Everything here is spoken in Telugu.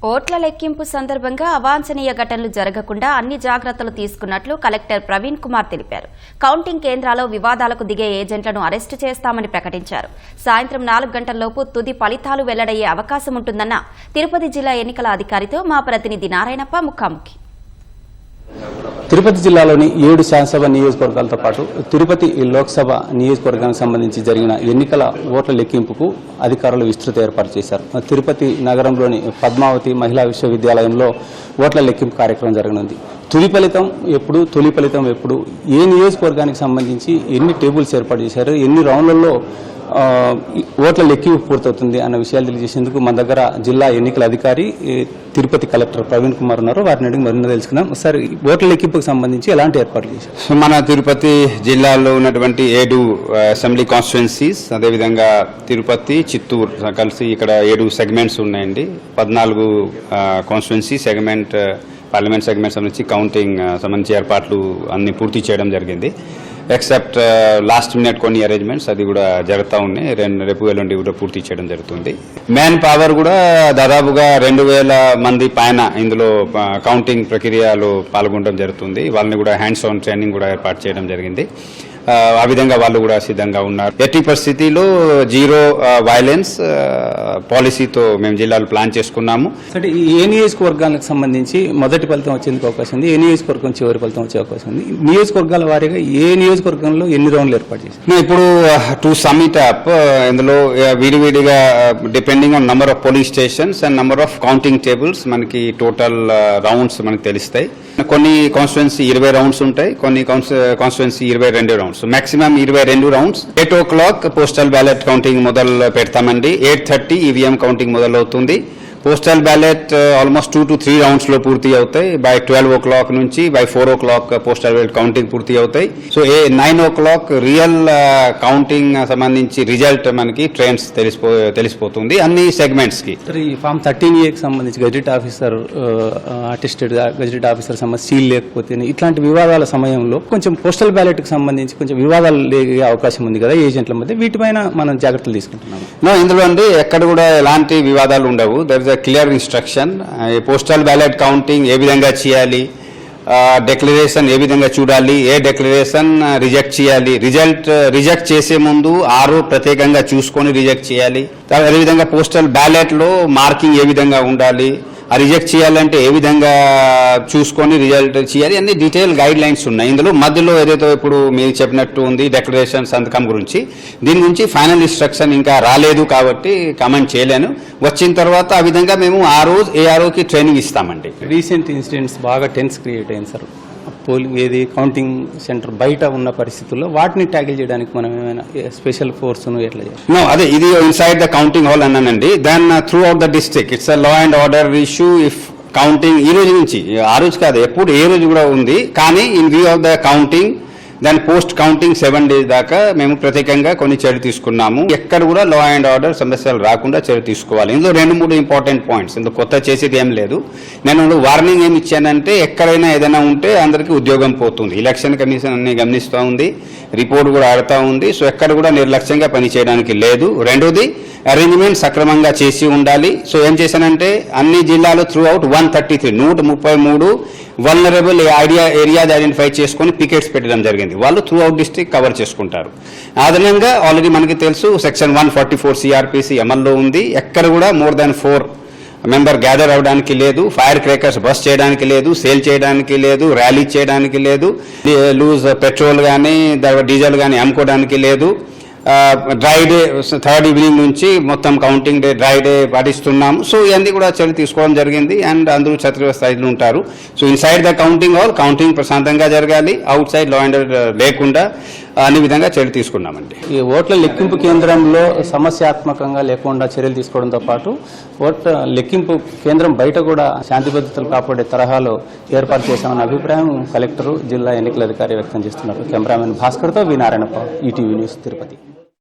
ఓట్ల లెక్కింపు సందర్భంగా అవాంఛనీయ ఘటనలు జరగకుండా అన్ని జాగ్రత్తలు తీసుకున్నట్లు కలెక్టర్ ప్రవీణ్ కుమార్ తెలిపారు. కౌంటింగ్ కేంద్రాల్లో వివాదాలకు దిగే ఏజెంట్లను అరెస్టు చేస్తామని ప్రకటించారు. సాయంత్రం 4 గంటల్లోపు తుది ఫలితాలు వెల్లడయ్యే అవకాశం ఉంటుందన్న తిరుపతి జిల్లా ఎన్నికల అధికారితో మా ప్రతినిధి నారాయణప్ప ముఖాముఖి. తిరుపతి జిల్లాలోని 7 శాసనసభ నియోజకవర్గాలతో పాటు తిరుపతి లోక్సభ నియోజకవర్గానికి సంబంధించి జరిగిన ఎన్నికల ఓట్ల లెక్కింపుకు అధికారులు విస్తృత ఏర్పాటు చేశారు. తిరుపతి నగరంలోని పద్మావతి మహిళా విశ్వవిద్యాలయంలో ఓట్ల లెక్కింపు కార్యక్రమం జరగనుంది. తొలి ఫలితం ఎప్పుడు, ఏ నియోజకవర్గానికి సంబంధించి ఎన్ని టేబుల్స్ ఏర్పాటు చేశారు, ఎన్ని రౌండ్లలో ఓట్ల లెక్కింపు పూర్తవుతుంది అన్న విషయాలు తెలియజేసేందుకు మన దగ్గర జిల్లా ఎన్నికల అధికారి తిరుపతి కలెక్టర్ ప్రవీణ్ కుమార్ ఉన్నారు. వారిని అడిగి మరింత తెలుసుకుందాం. సార్, ఓట్ల లెక్కింపుకు సంబంధించి ఎలాంటి ఏర్పాట్లు చేశారు? మన తిరుపతి జిల్లాలో ఉన్నటువంటి 7 అసెంబ్లీ కాన్స్టిట్యుయెన్సీస్, అదేవిధంగా తిరుపతి, చిత్తూరు కలిసి ఇక్కడ 7 సెగ్మెంట్స్ ఉన్నాయండి. 14 కాన్స్టిట్యుయెన్సీ సెగ్మెంట్, పార్లమెంట్ సెగ్మెంట్ సంబంధించి కౌంటింగ్ సంబంధించి ఏర్పాట్లు అన్ని పూర్తి చేయడం జరిగింది. ఎక్సెప్ట్ లాస్ట్ మినిట్ కొన్ని అరేంజ్మెంట్స్ అది కూడా జరుగుతూ ఉన్నాయి. రేపు ఎల్లుండి కూడా పూర్తి చేయడం జరుగుతుంది. మ్యాన్ పవర్ కూడా దాదాపుగా 2000 మంది పైన ఇందులో కౌంటింగ్ ప్రక్రియలో పాల్గొనడం జరుగుతుంది. వాళ్ళని కూడా హ్యాండ్స్ ఆన్ ట్రైనింగ్ కూడా ఏర్పాటు చేయడం జరిగింది. ఆ విధంగా వాళ్ళు కూడా సిద్ధంగా ఉన్నారు. ఎట్టి పరిస్థితిలో జీరో వైలెన్స్ పాలసీతో మేము జిల్లాలో ప్లాన్ చేసుకున్నాము. అంటే ఏ నియోజకవర్గాలకు సంబంధించి మొదటి ఫలితం వచ్చేందుకు అవకాశం ఉంది, ఏ నియోజకవర్గం చివరి ఫలితం వచ్చే అవకాశం ఉంది, నియోజకవర్గాల వారీగా ఏ నియోజకవర్గంలో ఎన్ని రౌండ్లు ఏర్పాటు చేశారు? ఇప్పుడు టు సమ్మిట్ అప్ ఇందులో విడివిడిగా depending on number of polling stations and number of counting tables మనకి టోటల్ రౌండ్స్ మనకి తెలుస్తాయి. కొన్ని కాన్స్టిట్యుయెన్సీ 20 రౌండ్స్ ఉంటాయి, కొన్ని constituency 22 rounds, maximum 22 rounds. 8 o'clock postal ballot counting మొదలు పెడతామండి. 8:30 ఈవీఎం కౌంటింగ్ మొదలవుతుంది. Postal ballot almost 2 to 3 rounds లో పూర్తి అవుతాయి. బై 12 o'clock నుంచి by 4 o'clock postal ballot counting పూర్తి అవుతాయి. సో 9 o'clock రియల్ కౌంటింగ్ సంబంధించి రిజల్ట్ మనకి ట్రెండ్స్ తెలిసిపోతుంది అన్ని సెగ్మెంట్స్ కి. ఈ ఫామ్ 13A కి సంబంధించి gazette officer attested gazette officer seal లేకపోతే ఇట్లాంటి వివాదాల సమయంలో కొంచెం పోస్టల్ బ్యాలెట్ కి సంబంధించి కొంచెం వివాదాలు లేగే అవకాశం ఉంది కదా ఏజెంట్ల మధ్య, వీటిపైన మనం జాగ్రత్తలు తీసుకుంటున్నాము. ఇందులో అండి ఎక్కడ కూడా ఎలాంటి వివాదాలు ఉండవు. Clear instruction, postal ballot counting ఏ విధంగా చేయాలి, డిక్లరేషన్ ఏ విధంగా చూడాలి, ఏ డిక్లరేషన్ రిజెక్ట్ చేయాలి, రిజెక్ట్ చేసే ముందు ప్రత్యేకంగా చూసుకొని రిజెక్ట్ చేయాలి. అదేవిధంగా పోస్టల్ బ్యాలెట్ లో మార్కింగ్ ఏ విధంగా ఉండాలి, ఆ రిజెక్ట్ చేయాలంటే ఏ విధంగా చూసుకొని రిజల్ట్ చేయాలి, అన్ని డీటెయిల్ గైడ్ లైన్స్ ఉన్నాయి. ఇందులో మధ్యలో ఏదైతే ఇప్పుడు మీరు చెప్పినట్టు ఉంది డెక్లరేషన్ సంతకం గురించి, దీని గురించి ఫైనల్ ఇన్స్ట్రక్షన్ ఇంకా రాలేదు కాబట్టి కామెంట్ చేయలేను. వచ్చిన తర్వాత ఆ విధంగా మేము ఏఆర్ఓకి ట్రైనింగ్ ఇస్తామండి. రీసెంట్ ఇన్సిడెంట్స్ బాగా టెన్స్ క్రియేట్ అయింది సార్. పోలింగ్ కౌంటింగ్ సెంటర్ బయట ఉన్న పరిస్థితుల్లో వాటిని ట్యాకిల్ చేయడానికి మనం ఏమైనా స్పెషల్ ఫోర్స్ ఎట్లా చేస్తాం? అదే ఇది ఇన్సైడ్ ద కౌంటింగ్ హాల్ అన్నానండి. Then throughout the district it's law and order issue. If counting ఈ రోజు నుంచి, ఆ రోజు కాదు ఎప్పుడు ఏ రోజు కూడా ఉంది, కానీ in view of the counting దాని పోస్ట్ కౌంటింగ్ 7 days దాకా మేము ప్రత్యేకంగా కొన్ని చర్య తీసుకున్నాము. ఎక్కడ కూడా లా అండ్ ఆర్డర్ సమస్యలు రాకుండా చర్య తీసుకోవాలి. ఇందులో 2-3 ఇంపార్టెంట్ పాయింట్స్. ఇందులో కొత్త చేసేది ఏం లేదు. నేను వార్నింగ్ ఏమి ఇచ్చానంటే ఎక్కడైనా ఏదైనా ఉంటే అందరికీ ఉద్యోగం పోతుంది. ఎలక్షన్ కమిషన్ అన్ని గమనిస్తూ ఉంది, రిపోర్ట్ కూడా ఆడుతూ ఉంది. సో ఎక్కడ కూడా నిర్లక్ష్యంగా పనిచేయడానికి లేదు. రెండోది అరేంజ్మెంట్ సక్రమంగా చేసి ఉండాలి. సో ఏం చేశానంటే అన్ని జిల్లాలో through out 133 vulnerable areas identify చేసుకుని పికెట్స్ పెట్టడం జరిగింది. వాళ్ళు త్రూ అవుట్ డిస్ట్రిక్ట్ కవర్ చేసుకుంటారు. అదనంగా ఆల్రెడీ మనకి తెలుసు సెక్షన్ 144 సిఆర్పిసి అమల్లో ఉంది. ఎక్కడ కూడా మోర్ దాన్ 4 మెంబర్ గ్యాదర్ అవడానికి లేదు, ఫైర్ క్రేకర్స్ బస్ చేయడానికి లేదు, సేల్ చేయడానికి లేదు, ర్యాలీ చేయడానికి లేదు, లూజ్ పెట్రోల్ కానీ డీజిల్ కానీ అమ్ముకోవడానికి లేదు. డ్రై డే 3rd ఈవినింగ్ నుంచి మొత్తం కౌంటింగ్ డే డ్రై డే పాటిస్తున్నాము. సో ఇవన్నీ కూడా చర్య తీసుకోవడం జరిగింది. అండ్ అందరూ ఛత్ర స్థాయిలో ఉంటారు. So inside the counting hall counting ప్రశాంతంగా జరగాలి, out side law and order లేకుండా అన్ని విధంగా చర్యలు తీసుకున్నామండి. ఈ ఓట్ల లెక్కింపు కేంద్రంలో సమస్యాత్మకంగా లేకుండా చర్యలు తీసుకోవడంతో పాటు ఓట్ల లెక్కింపు కేంద్రం బయట కూడా శాంతి భద్రతలు కాపాడే తరహాలో ఏర్పాటు చేశామన్న అభిప్రాయం కలెక్టర్ జిల్లా ఎన్నికల అధికారి వ్యక్తం చేస్తున్నారు. కెమెరామెన్ భాస్కర్తో వి నారాయణప్ప, ఈటీవీ న్యూస్, తిరుపతి.